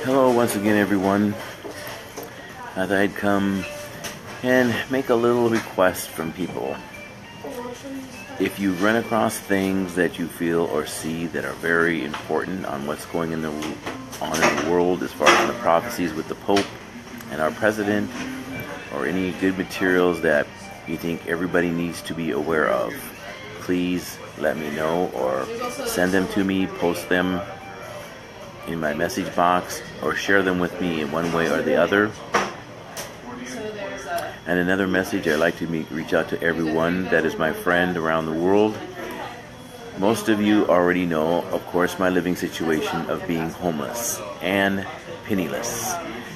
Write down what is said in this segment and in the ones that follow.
Hello once again, everyone. I thought I'd come and make a little request from people. If you run across things that you feel or see that are very important on what's going on in the world as far as the prophecies with the Pope and our president, or any good materials that you think everybody needs to be aware of, please let me know or send them to me, post them in my message box, or share them with me in one way or the other. And another message, I'd like to reach out to everyone that is my friend around the world. Most of you already know, of course, my living situation of being homeless and penniless.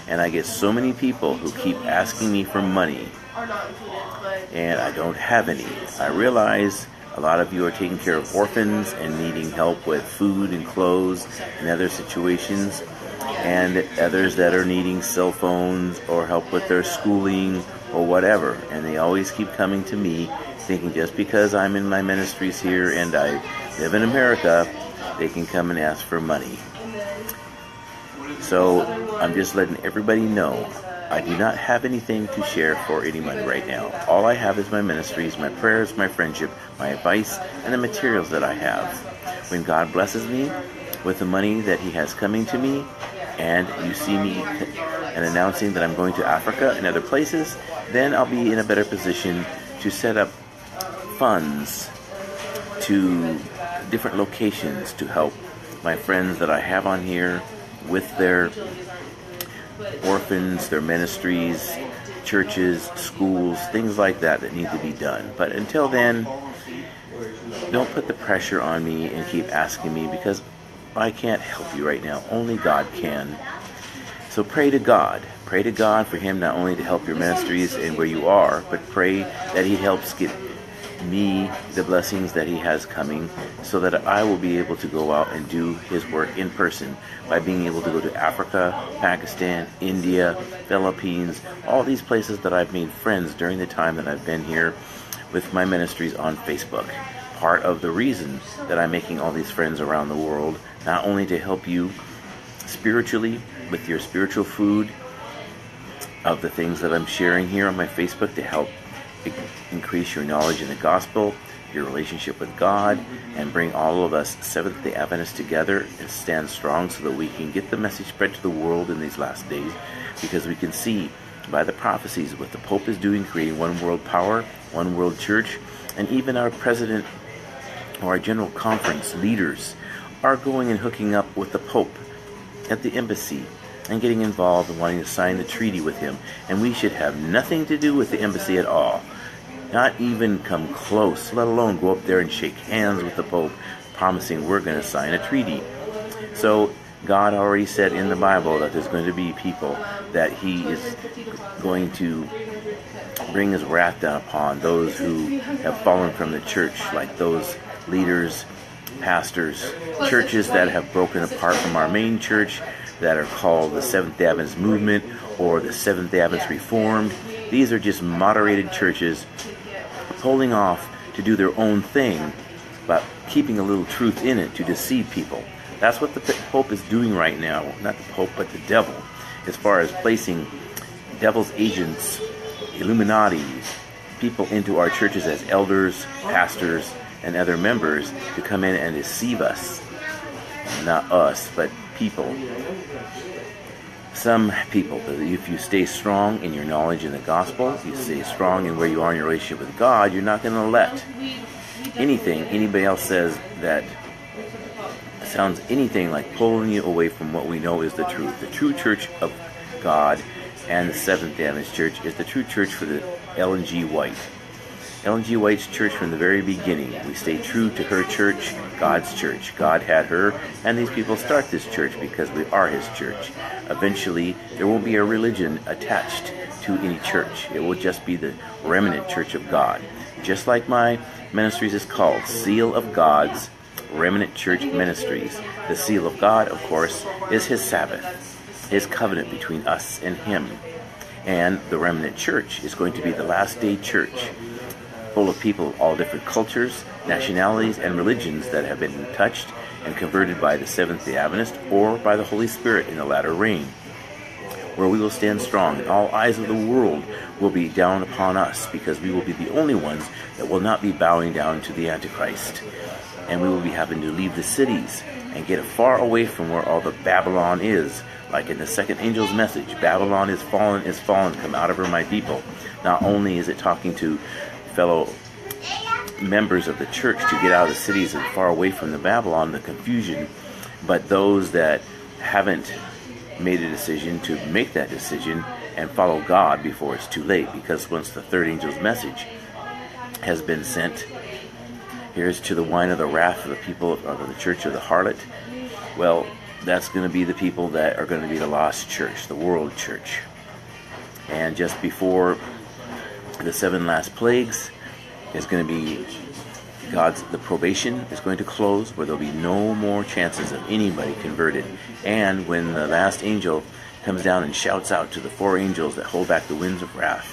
And I get so many people who keep asking me for money, and I don't have any. I realize a lot of you are taking care of orphans and needing help with food and clothes and other situations, and others that are needing cell phones or help with their schooling or whatever. And they always keep coming to me thinking just because I'm in my ministries here and I live in America, they can come and ask for money. So I'm just letting everybody know I do not have anything to share for any money right now. All I have is my ministries, my prayers, my friendship, my advice, and the materials that I have. When God blesses me with the money that He has coming to me, and you see me and announcing that I'm going to Africa and other places, then I'll be in a better position to set up funds to different locations to help my friends that I have on here with their orphans, their ministries, churches, schools, things like that need to be done. But until then, don't put the pressure on me and keep asking me, because I can't help you right now. Only God can. So pray to God. Pray to God for Him not only to help your ministries and where you are, but pray that He helps get me the blessings that He has coming, so that I will be able to go out and do His work in person by being able to go to Africa, Pakistan, India, Philippines, all these places that I've made friends during the time that I've been here with my ministries on Facebook. Part of the reason that I'm making all these friends around the world, not only to help you spiritually with your spiritual food of the things that I'm sharing here on my Facebook to help increase your knowledge in the gospel, your relationship with God, and bring all of us Seventh-day Adventists together and stand strong so that we can get the message spread to the world in these last days, because we can see by the prophecies what the Pope is doing, creating one world power, one world church, and even our president or our general conference leaders are going and hooking up with the Pope at the embassy and getting involved and wanting to sign the treaty with him. And we should have nothing to do with the embassy at all. Not even come close, let alone go up there and shake hands with the Pope, promising we're going to sign a treaty. So God already said in the Bible that there's going to be people that He is going to bring His wrath down upon, those who have fallen from the church, like those leaders, pastors, churches that have broken apart from our main church, that are called the Seventh-day Adventist Movement or the Seventh-day Adventist Reformed. These are just moderated churches pulling off to do their own thing, but keeping a little truth in it to deceive people. That's what the Pope is doing right now. Not the Pope, but the devil, as far as placing devil's agents, Illuminati, people into our churches as elders, pastors, and other members to come in and deceive us. Not us, but people. Some people, if you stay strong in your knowledge in the gospel, you stay strong in where you are in your relationship with God, you're not going to let anything anybody else says that sounds anything like pulling you away from what we know is the truth. The true church of God and the Seventh-day Adventist Church is the true church for the Ellen G. White. Ellen G. White's church from the very beginning. We stay true to her church, God's church. God had her, and these people start this church because we are His church. Eventually, there won't be a religion attached to any church. It will just be the remnant church of God. Just like my ministries is called Seal of God's Remnant Church Ministries. The seal of God, of course, is His Sabbath, His covenant between us and Him. And the remnant church is going to be the last day church, full of people of all different cultures, nationalities, and religions that have been touched and converted by the Seventh-day Adventist or by the Holy Spirit in the latter rain, where we will stand strong, and all eyes of the world will be down upon us, because we will be the only ones that will not be bowing down to the Antichrist. And we will be having to leave the cities and get far away from where all the Babylon is. Like in the second angel's message, Babylon is fallen, come out of her, my people. Not only is it talking to fellow members of the church to get out of the cities and far away from the Babylon, the confusion, but those that haven't made a decision to make that decision and follow God before it's too late. Because once the third angel's message has been sent, here's to the wine of the wrath of the people of the church of the harlot. Well, that's going to be the people that are going to be the lost church, the world church. And just before the 7 last plagues is going to be the probation is going to close, where there'll be no more chances of anybody converted. And when the last angel comes down and shouts out to the 4 angels that hold back the winds of wrath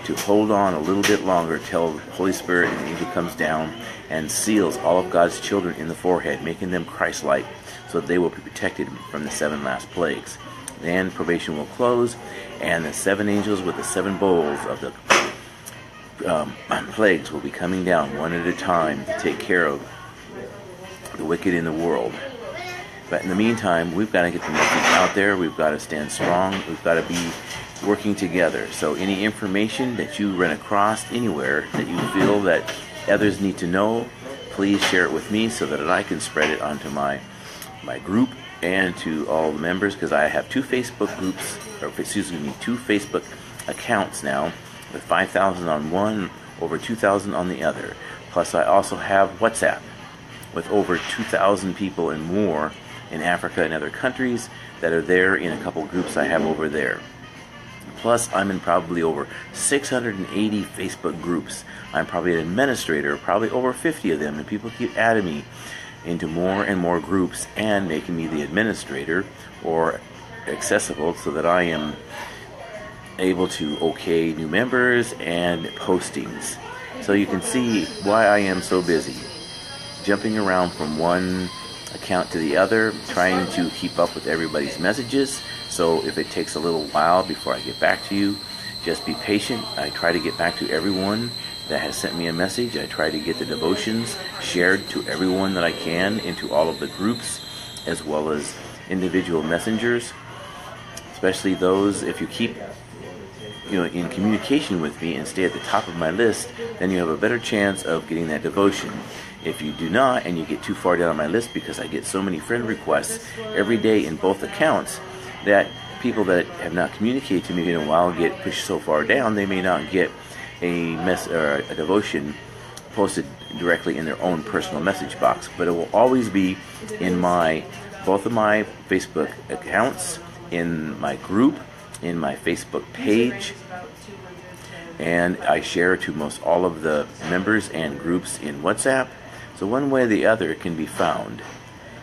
to hold on a little bit longer till the Holy Spirit and the angel comes down and seals all of God's children in the forehead, making them Christ-like, so that they will be protected from the 7 last plagues. Then probation will close, and the 7 angels with the 7 bowls of the plagues will be coming down one at a time to take care of the wicked in the world. But in the meantime, we've got to get the message out there. We've got to stand strong. We've got to be working together. So any information that you run across anywhere that you feel that others need to know, please share it with me so that I can spread it onto my group and to all the members, because I have 2 Facebook accounts now, with 5,000 on one, over 2,000 on the other. Plus I also have WhatsApp with over 2,000 people and more in Africa and other countries that are there in a couple groups I have over there. Plus I'm in probably over 680 Facebook groups. I'm probably an administrator, probably over 50 of them, and people keep adding me into more and more groups and making me the administrator or accessible, so that I am able to okay new members and postings. So you can see why I am so busy, jumping around from one account to the other, trying to keep up with everybody's messages. So if it takes a little while before I get back to you, just be patient. I try to get back to everyone that has sent me a message. I try to get the devotions shared to everyone that I can, into all of the groups, as well as individual messengers, especially those, if you keep in communication with me and stay at the top of my list, then you have a better chance of getting that devotion. If you do not, and you get too far down on my list, because I get so many friend requests every day in both accounts, that people that have not communicated to me in a while get pushed so far down, they may not get a devotion posted directly in their own personal message box. But it will always be in both of my Facebook accounts, in my group, in my Facebook page, and I share to most all of the members and groups in WhatsApp. So one way or the other it can be found.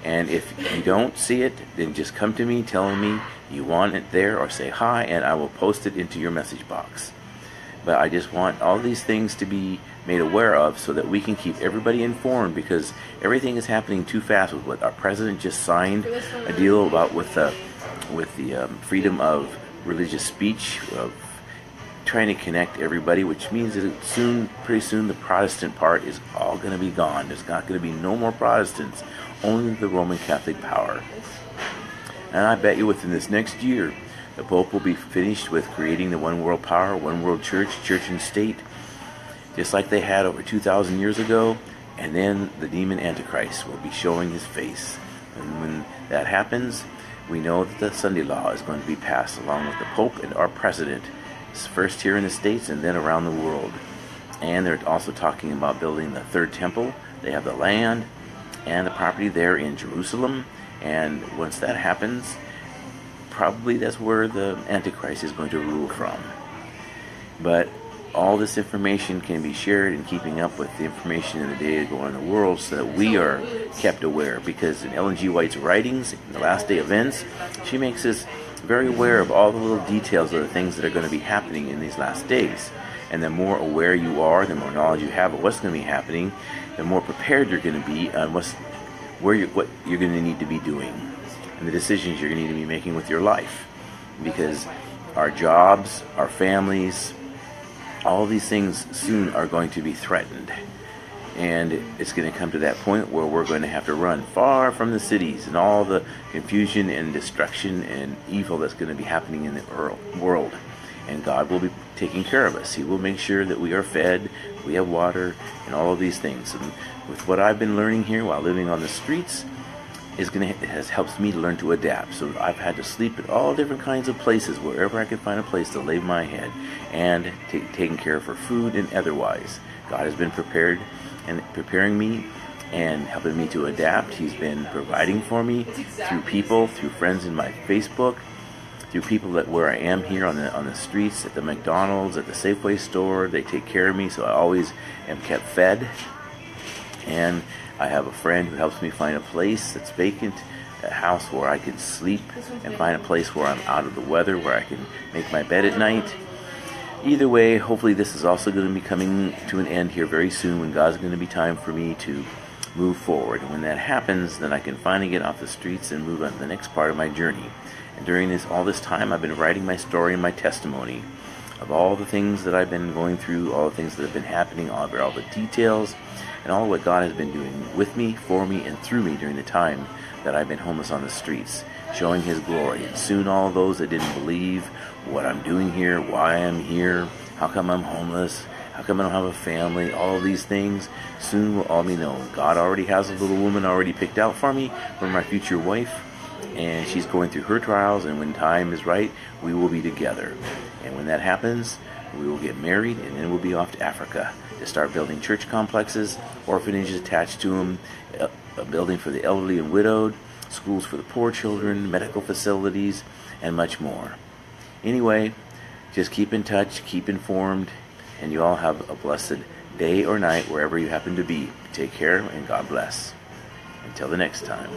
And if you don't see it, then just come to me telling me you want it there, or say hi, and I will post it into your message box. But I just want all these things to be made aware of, so that we can keep everybody informed, because everything is happening too fast with what our president just signed a deal about with the freedom of religious speech, of trying to connect everybody, which means that pretty soon the Protestant part is all going to be gone. There's not going to be no more Protestants, only the Roman Catholic power. And I bet you within this next year, the Pope will be finished with creating the one world power, one world church, church and state, just like they had over 2,000 years ago. And then the demon Antichrist will be showing his face. And when that happens, we know that the Sunday law is going to be passed along with the Pope and our president, first here in the States and then around the world. And they're also talking about building the third temple. They have the land and the property there in Jerusalem. And once that happens, probably that's where the Antichrist is going to rule from. But all this information can be shared in keeping up with the information in the day going on in the world, so that we are kept aware. Because in Ellen G. White's writings, in the Last Day Events, she makes us very aware of all the little details of the things that are going to be happening in these last days. And the more aware you are, the more knowledge you have of what's going to be happening, the more prepared you're going to be on what you're going to need to be doing and the decisions you're going to need to be making with your life, because our jobs, our families, all these things soon are going to be threatened. And it's going to come to that point where we're going to have to run far from the cities and all the confusion and destruction and evil that's going to be happening in the world. And God will be taking care of us. He will make sure that we are fed, we have water, and all of these things. And with what I've been learning here while living on the streets, it has helped me to learn to adapt. So I've had to sleep at all different kinds of places, wherever I could find a place to lay my head, and taken care of for food and otherwise. God has been preparing me and helping me to adapt. He's been providing for me through people, through friends in my Facebook, through people that where I am here on the streets, at the McDonald's, at the Safeway store. They take care of me, so I always am kept fed. And I have a friend who helps me find a place that's vacant, a house where I can sleep, and find a place where I'm out of the weather, where I can make my bed at night. Either way, hopefully this is also going to be coming to an end here very soon, when God's going to be time for me to move forward. And when that happens, then I can finally get off the streets and move on to the next part of my journey. And during all this time, I've been writing my story and my testimony of all the things that I've been going through, all the things that have been happening, all the details, and all what God has been doing with me, for me, and through me during the time that I've been homeless on the streets, showing His glory. And soon all those that didn't believe what I'm doing here, why I'm here, how come I'm homeless, how come I don't have a family, all of these things, soon will all be known. God already has a little woman already picked out for me, for my future wife, and she's going through her trials, and when time is right, we will be together. And when that happens, we will get married, and then we'll be off to Africa to start building church complexes, orphanages attached to them, a building for the elderly and widowed, schools for the poor children, medical facilities, and much more. Anyway, just keep in touch, keep informed, and you all have a blessed day or night wherever you happen to be. Take care, and God bless. Until the next time.